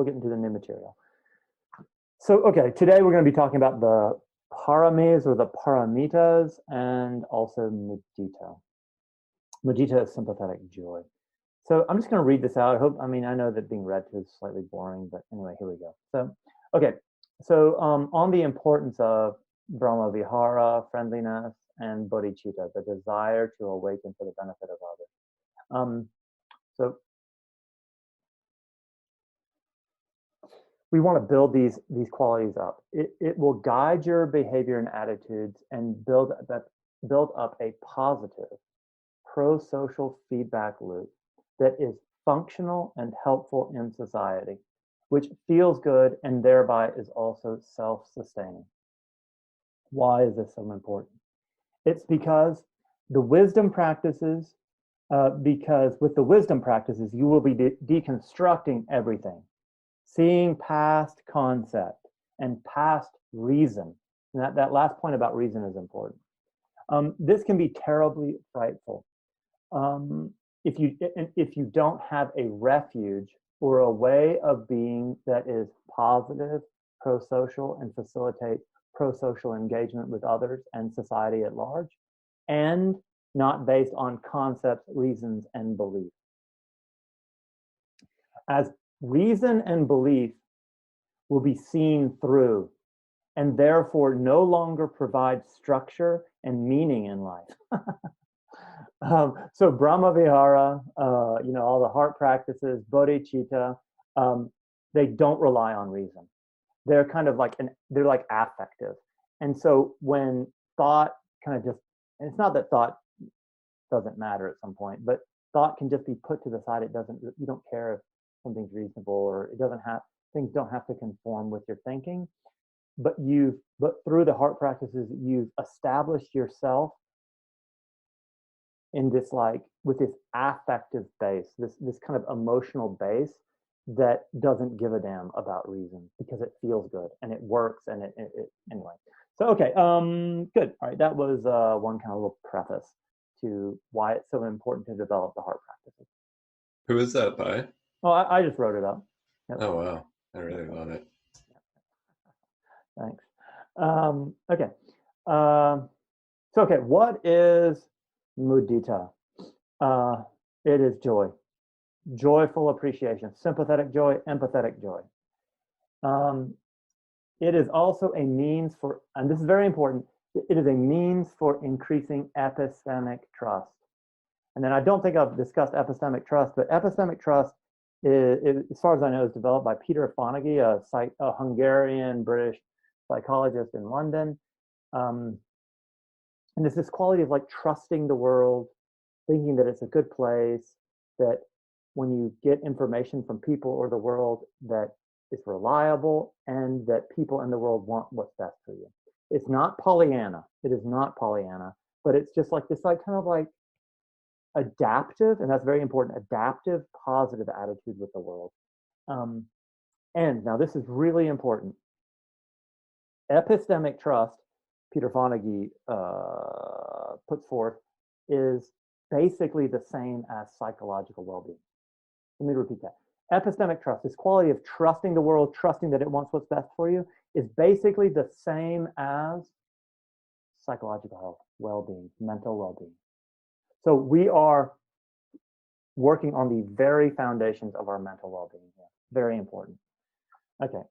We'll get into the new material. So, okay, today we're going to be talking about the paramis or the paramitas and also mudita. Mudita is sympathetic joy. So I'm just going to read this out. I know that being read to is slightly boring, but anyway, here we go. So, okay, so on the importance of Brahma Vihara, friendliness, and bodhicitta, the desire to awaken for the benefit of others. So we want to build these qualities up. It will guide your behavior and attitudes and build up a positive pro-social feedback loop that is functional and helpful in society, which feels good and thereby is also self-sustaining. Why is this so important? It's because the wisdom practices, because with the wisdom practices, you will be deconstructing everything, seeing past concept and past reason. And that last point about reason is important. This can be terribly frightful. If you don't have a refuge or a way of being that is positive, pro-social, and facilitates pro-social engagement with others and society at large, and not based on concepts, reasons, and belief. As reason and belief will be seen through and therefore no longer provide structure and meaning in life. So Brahma Vihara, all the heart practices, bodhicitta, they don't rely on reason. They're kind of like they're like affective. And so when thought kind of just, and it's not that thought doesn't matter at some point, but thought can just be put to the side. You don't care if something's reasonable or things don't have to conform with your thinking. But through the heart practices, you've established yourself in this, like, with this affective base, this kind of emotional base that doesn't give a damn about reason because it feels good and it works and it anyway. So okay, good. All right, that was one kind of little preface to why it's so important to develop the heart practices. Who is that by? Oh, I just wrote it up. Yep. Oh wow, I really love it. Thanks. Okay. So okay, what is mudita? It is joy, joyful appreciation, sympathetic joy, empathetic joy. It is also a means for, and this is very important, it is a means for increasing epistemic trust. And then I don't think I've discussed epistemic trust, but epistemic trust, as far as I know, is developed by Peter Fonagy, a Hungarian-British psychologist in London. And it's this quality of like trusting the world, thinking that it's a good place, that when you get information from people or the world, that it's reliable and that people in the world want what's best for you. It's not Pollyanna. It is not Pollyanna, but it's just like this, like kind of like adaptive, and that's very important, adaptive, positive attitude with the world. And now this is really important. Epistemic trust, Peter Fonagy puts forth, is basically the same as psychological well-being. Let me repeat that. Epistemic trust, this quality of trusting the world, trusting that it wants what's best for you, is basically the same as psychological health, well-being, mental well-being. So we are working on the very foundations of our mental well-being here. Very important. Okay.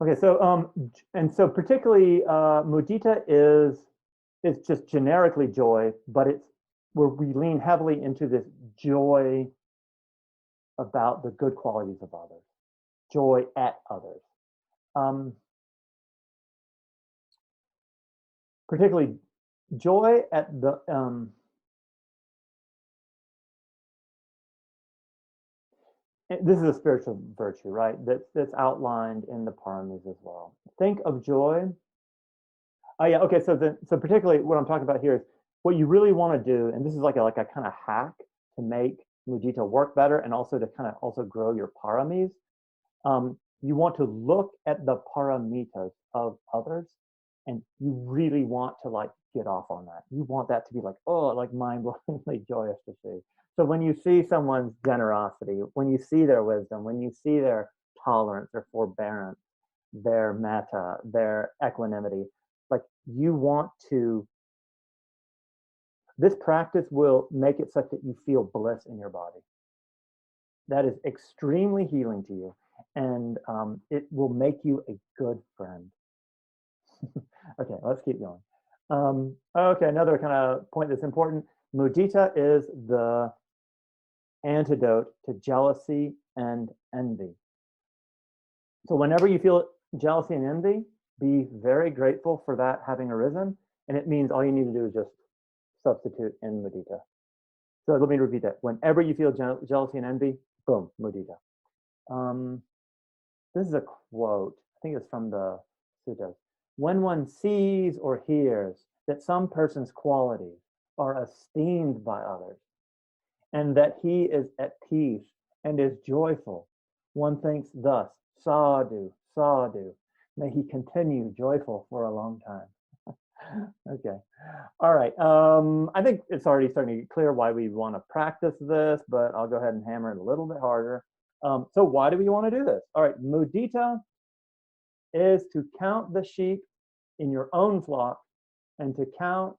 Okay, so and so particularly mudita is just generically joy, but it's where we lean heavily into this joy about the good qualities of others, joy at others. Particularly joy at the this is a spiritual virtue, right? That's outlined in the paramis as well. Think of joy. Oh yeah, okay. So particularly what I'm talking about here is what you really want to do, and this is like a kind of hack to make mudita work better, and also to kind of also grow your paramis. You want to look at the paramitas of others And you really want to like get off on that. You want that to be like, oh, like mind-blowingly joyous to see. So when you see someone's generosity, when you see their wisdom, when you see their tolerance, their forbearance, their metta, their equanimity, like you want to, this practice will make it such that you feel bliss in your body. That is extremely healing to you, and it will make you a good friend. Okay, let's keep going. Okay, another kind of point that's important. Mudita is the antidote to jealousy and envy. So whenever you feel jealousy and envy, be very grateful for that having arisen, and it means all you need to do is just substitute in mudita. So let me repeat that. Whenever you feel jealousy and envy, boom, mudita. This is a quote. I think it's from the suttas. When one sees or hears that some person's qualities are esteemed by others, and that he is at peace and is joyful, one thinks thus, sadhu, sadhu, may he continue joyful for a long time. Okay. All right. I think it's already starting to get clear why we want to practice this, but I'll go ahead and hammer it a little bit harder. So why do we want to do this? All right. Mudita is to count the sheep in your own flock and to count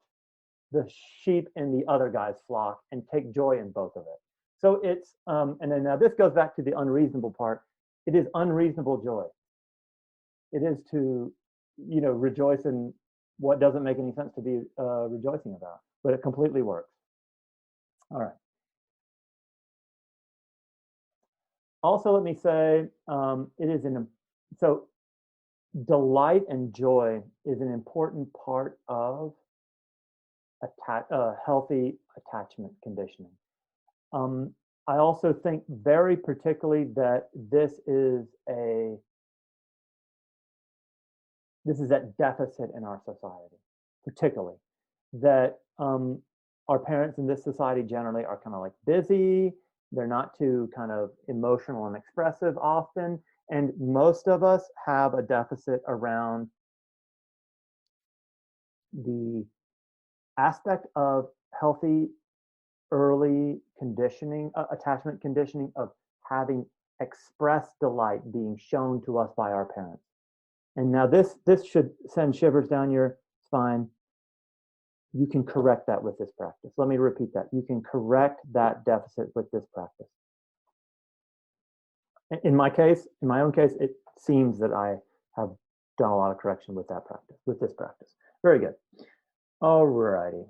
the sheep in the other guy's flock and take joy in both of it. So it's, and then now this goes back to the unreasonable part. It is unreasonable joy. It is to, rejoice in what doesn't make any sense to be rejoicing about, but it completely works. All right. Also, let me say, it is so delight and joy is an important part of healthy attachment conditioning. I also think very particularly that this is that deficit in our society, particularly that our parents in this society generally are kind of like busy. They're not too kind of emotional and expressive often. And most of us have a deficit around the aspect of healthy early conditioning, attachment conditioning, of having expressed delight being shown to us by our parents. And now this should send shivers down your spine. You can correct that with this practice. Let me repeat that. You can correct that deficit with this practice. In my own case, it seems that I have done a lot of correction with that practice, with this practice. Very good. All righty.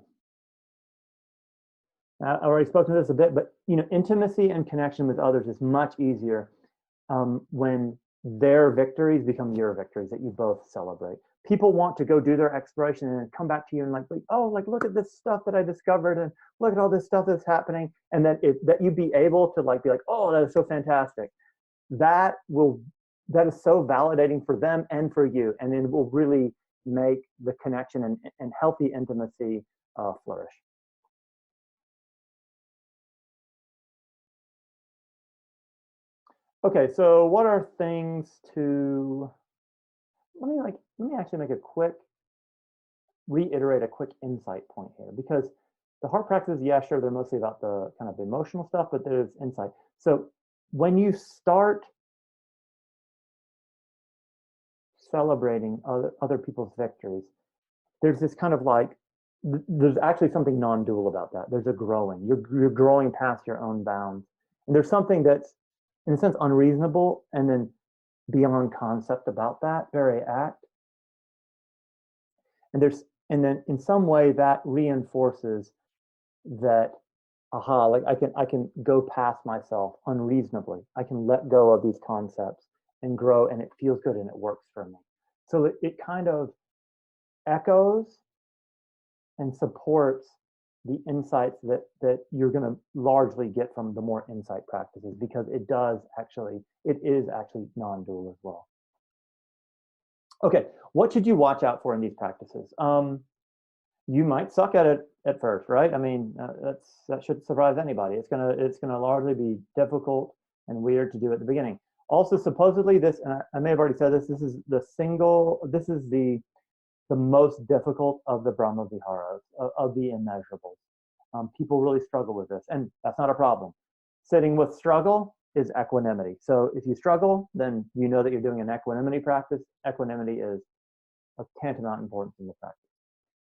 I've already spoken to this a bit, but intimacy and connection with others is much easier when their victories become your victories that you both celebrate. People want to go do their exploration and come back to you and like, oh, like look at this stuff that I discovered and look at all this stuff that's happening, and that you be able to like be like, oh, that is so fantastic. That is so validating for them and for you, and it will really make the connection and healthy intimacy flourish. Okay, so what are things to, let me actually reiterate a quick insight point here, because the heart practices, yeah, sure, they're mostly about the kind of emotional stuff, but there's insight. So when you start celebrating other people's victories, there's this kind of like, there's actually something non-dual about that. There's a growing, you're growing past your own bounds. And there's something that's, in a sense, unreasonable and then beyond concept about that very act. And then in some way that reinforces that, aha, like I can go past myself unreasonably. I can let go of these concepts and grow, and it feels good and it works for me. So it kind of echoes and supports the insights that you're going to largely get from the more insight practices, because it is actually non-dual as well. Okay, what should you watch out for in these practices? You might suck at it at first, right? I mean, that should surprise anybody. It's gonna largely be difficult and weird to do at the beginning. Also, supposedly this, and I may have already said this, this is the the most difficult of the Brahma Viharas, of the immeasurables. People really struggle with this, and that's not a problem. Sitting with struggle is equanimity. So if you struggle, then you know that you're doing an equanimity practice. Equanimity is of tantamount importance in the practice.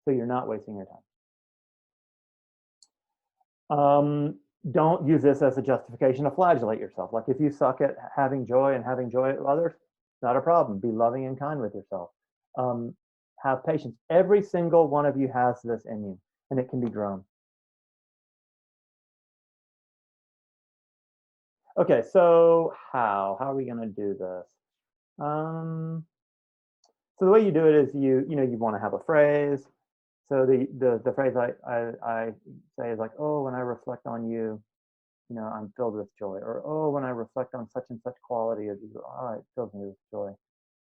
So you're not wasting your time. Don't use this as a justification to flagellate yourself. Like if you suck at having joy and having joy at others, not a problem. Be loving and kind with yourself. Have patience. Every single one of you has this in you, and it can be grown. Okay, so how are we going to do this? So the way you do it is you want to have a phrase. So the phrase I say is like, oh, when I reflect on you, I'm filled with joy. Or, oh, when I reflect on such and such quality of you, oh, it fills me with joy.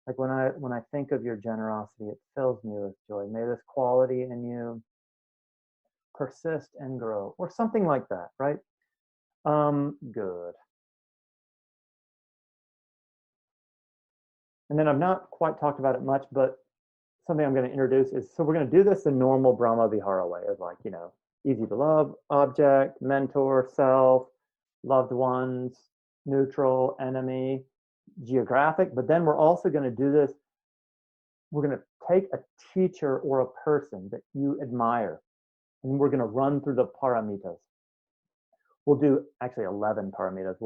Like when I think of your generosity, it fills me with joy. May this quality in you persist and grow, or something like that, right? Good. And then I've not quite talked about it much, but something I'm going to introduce is, so we're going to do this the normal Brahma Vihara way of like, easy to love, object, mentor, self, loved ones, neutral, enemy, geographic. But then we're also going to do this. We're going to take a teacher or a person that you admire, and we're going to run through the paramitas. We'll do actually 11 paramitas.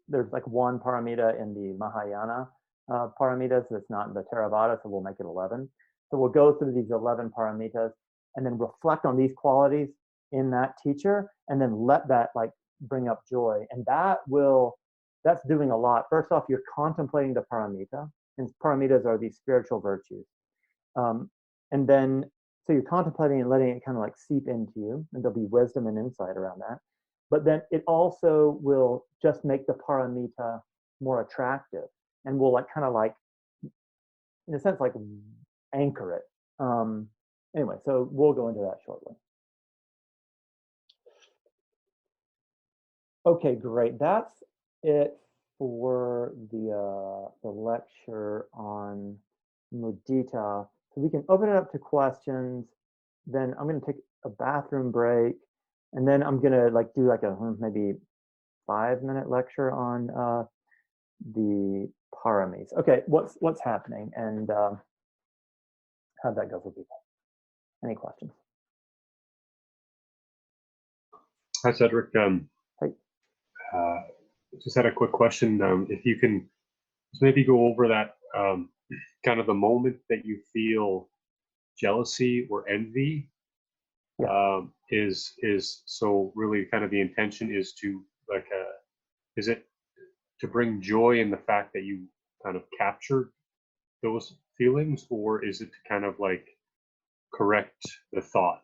There's like one paramita in the Mahayana paramitas that's not in the Theravada, so we'll make it 11. So we'll go through these 11 paramitas and then reflect on these qualities in that teacher, and then let that like bring up joy. And that's doing a lot. First off, you're contemplating the paramita, and paramitas are these spiritual virtues. And then, so you're contemplating and letting it kind of like seep into you, and there'll be wisdom and insight around that. But then it also will just make the paramita more attractive, and will like kind of like, in a sense, like anchor it. Anyway, so we'll go into that shortly. Okay, great. That's it for the lecture on Mudita. So we can open it up to questions. Then I'm going to take a bathroom break, and then I'm going to like do like a maybe 5-minute lecture on the paramis. Okay, what's happening, and how'd that go for people? Any questions? Hi, Cedric. Hey. Just had a quick question. If you can just maybe go over that kind of the moment that you feel jealousy or envy, Yeah. is so really kind of the intention is to like is it to bring joy in the fact that you kind of captured those feelings, or is it to kind of like correct the thought,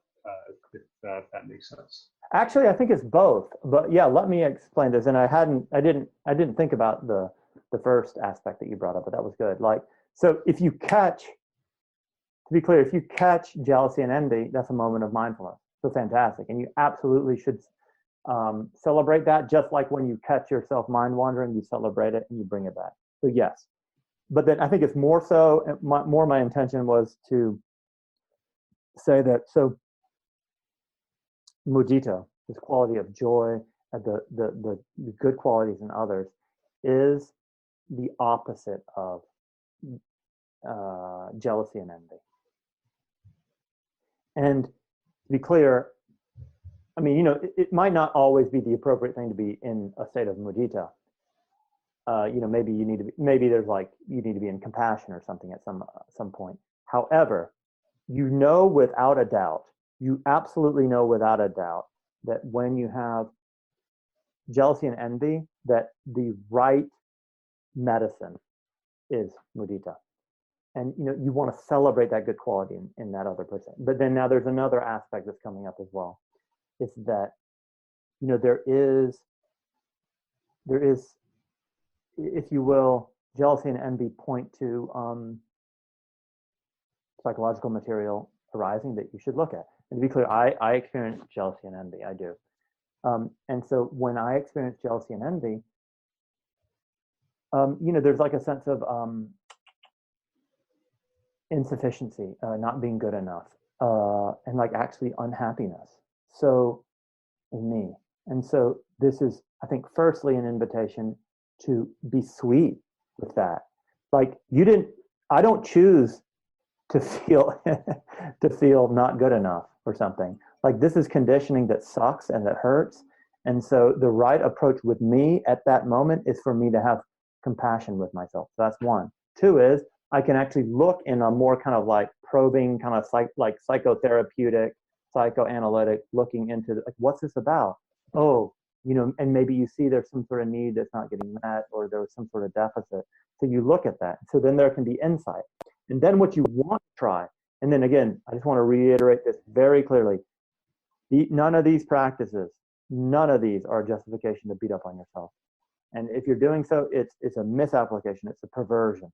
if that makes sense? Actually, I think it's both. But yeah, let me explain this. And I didn't think about the first aspect that you brought up, but that was good. Like, so if you catch, to be clear, if you catch jealousy and envy, that's a moment of mindfulness. So fantastic, and you absolutely should celebrate that. Just like when you catch yourself mind wandering, you celebrate it and you bring it back. So yes, but then I think it's more so. My intention was to say that so mudita, this quality of joy, the good qualities in others, is the opposite of jealousy and envy. And to be clear, I mean, it might not always be the appropriate thing to be in a state of mudita. Maybe you need to be, maybe there's like you need to be in compassion or something at some point. However, without a doubt, you absolutely know without a doubt that when you have jealousy and envy, that the right medicine is mudita. And you want to celebrate that good quality in that other person. But then now there's another aspect that's coming up as well. It's that there is, if you will, jealousy and envy point to psychological material arising that you should look at. And to be clear, I experience jealousy and envy. I do. And so when I experience jealousy and envy, there's like a sense of insufficiency, not being good enough, and like actually unhappiness. So in me. And so this is, I think, firstly, an invitation to be sweet with that. Like you didn't, I don't choose to feel to feel not good enough or something. Like this is conditioning that sucks and that hurts. And so the right approach with me at that moment is for me to have compassion with myself. So that's one. Two is I can actually look in a more kind of like probing, kind of like psychotherapeutic, psychoanalytic, looking into like what's this about? Oh, and maybe you see there's some sort of need that's not getting met, or there was some sort of deficit. So you look at that. So then there can be insight. And then what you want to try, and then again, I just want to reiterate this very clearly. None of these practices, none of these are a justification to beat up on yourself. And if you're doing so, it's a misapplication, it's a perversion.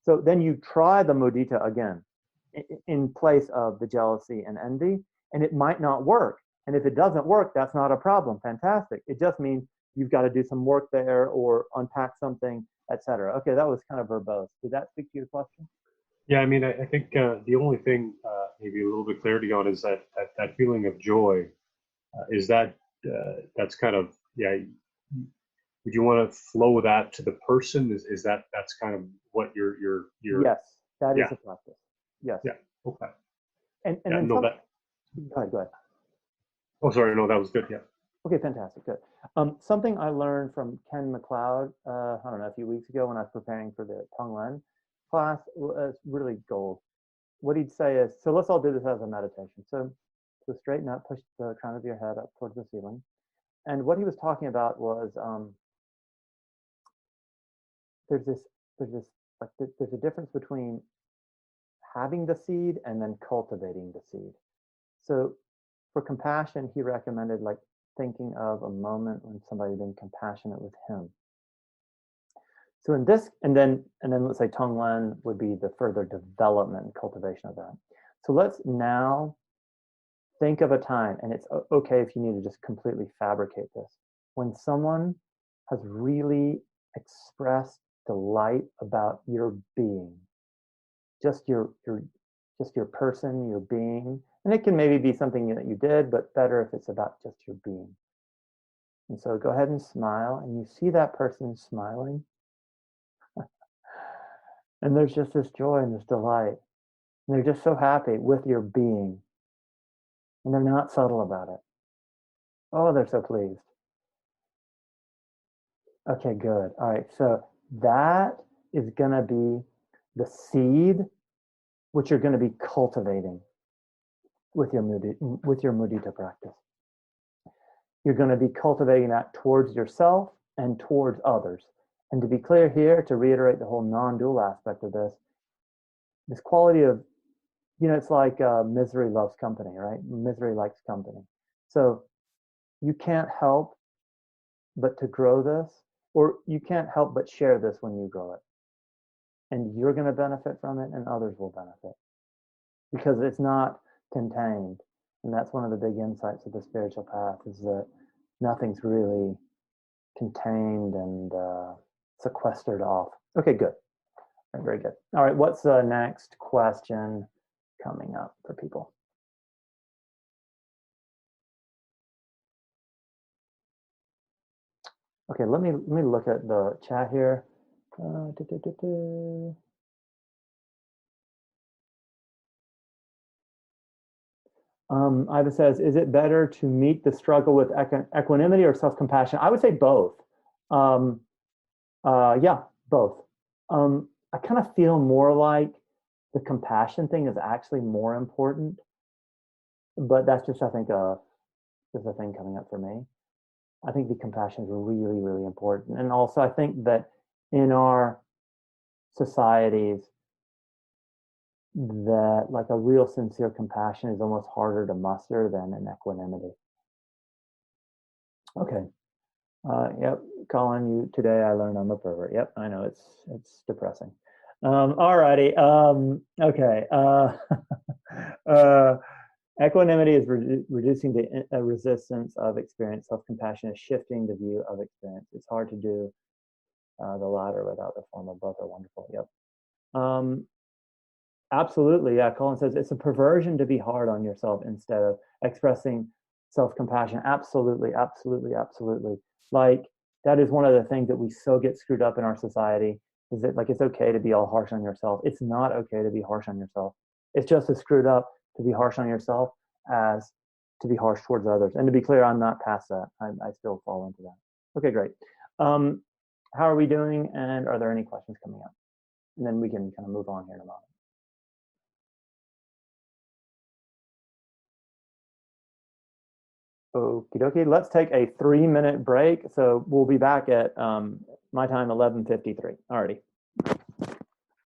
So then you try the mudita again in place of the jealousy and envy, and it might not work. And if it doesn't work, that's not a problem. Fantastic. It just means you've got to do some work there or unpack something, etc. Okay, that was kind of verbose. Did that speak to your question? Yeah, I mean, I think the only thing maybe a little bit clarity on is that feeling of joy. Is that's kind of, yeah? Would you want to flow that to the person? Is that's kind of what you're Yes, that is yeah, a practice. Yes. yeah, okay. And Yeah, then no, that. go ahead. Oh, sorry, no, that was good. Yeah. Okay, fantastic, good. Something I learned from Ken McLeod, I don't know, a few weeks ago when I was preparing for the Tonglen class, was really gold. What he'd say is, so let's all do this as a meditation. So straighten up, push the crown of your head up towards the ceiling. And what he was talking about was there's this, there's a difference between having the seed and then cultivating the seed. So for compassion, he recommended like thinking of a moment when somebody had been compassionate with him. So in this, and then let's say Tonglen would be the further development and cultivation of that. So let's now think of a time, and it's okay if you need to just completely fabricate this, when someone has really expressed delight about your being, just your person, your being. And it can maybe be something that you did, but better if it's about just your being. And so go ahead and smile, and you see that person smiling. And there's just this joy and this delight. And they're just so happy with your being. And they're not subtle about it. Oh, they're so pleased. Okay, good. All right, so that is going to be the seed which you're going to be cultivating with your mudita practice. You're going to be cultivating that towards yourself and towards others. And to be clear here, to reiterate the whole non-dual aspect of this quality of, it's like misery loves company, right? Misery likes company. So you can't help but to grow this, or you can't help but share this when you grow it. And you're going to benefit from it, and others will benefit because it's not contained. And that's one of the big insights of the spiritual path, is that nothing's really contained and sequestered off. Okay, good. All right, very good. All right, what's the next question coming up for people? Okay, let me look at the chat here. Iva says, is it better to meet the struggle with equanimity or self-compassion? I would say both. Yeah, both. I kind of feel more like the compassion thing is actually more important, but that's just, I think, just a thing coming up for me. I think the compassion is really, really important. And also, I think that in our societies, that like a real sincere compassion is almost harder to muster than an equanimity. Okay. Yep, Colin, today I learned I'm a pervert. Yep, I know it's depressing. All righty. Okay. Equanimity is reducing the resistance of experience. Self-compassion is shifting the view of experience. It's hard to do the latter without the former. Both are wonderful. Yep. Absolutely. Yeah. Colin says it's a perversion to be hard on yourself instead of expressing self-compassion. Absolutely. Absolutely. Absolutely. Like that is one of the things that we so get screwed up in our society is that like it's okay to be all harsh on yourself. It's not okay to be harsh on yourself. It's just as screwed up to be harsh on yourself as to be harsh towards others. And to be clear, I'm not past that. I still fall into that. Okay, great. Um, how are we doing? And are there any questions coming up? And then we can kind of move on here in a moment. Okie dokie. Let's take a 3-minute break. So we'll be back at my time, 11:53. Alrighty.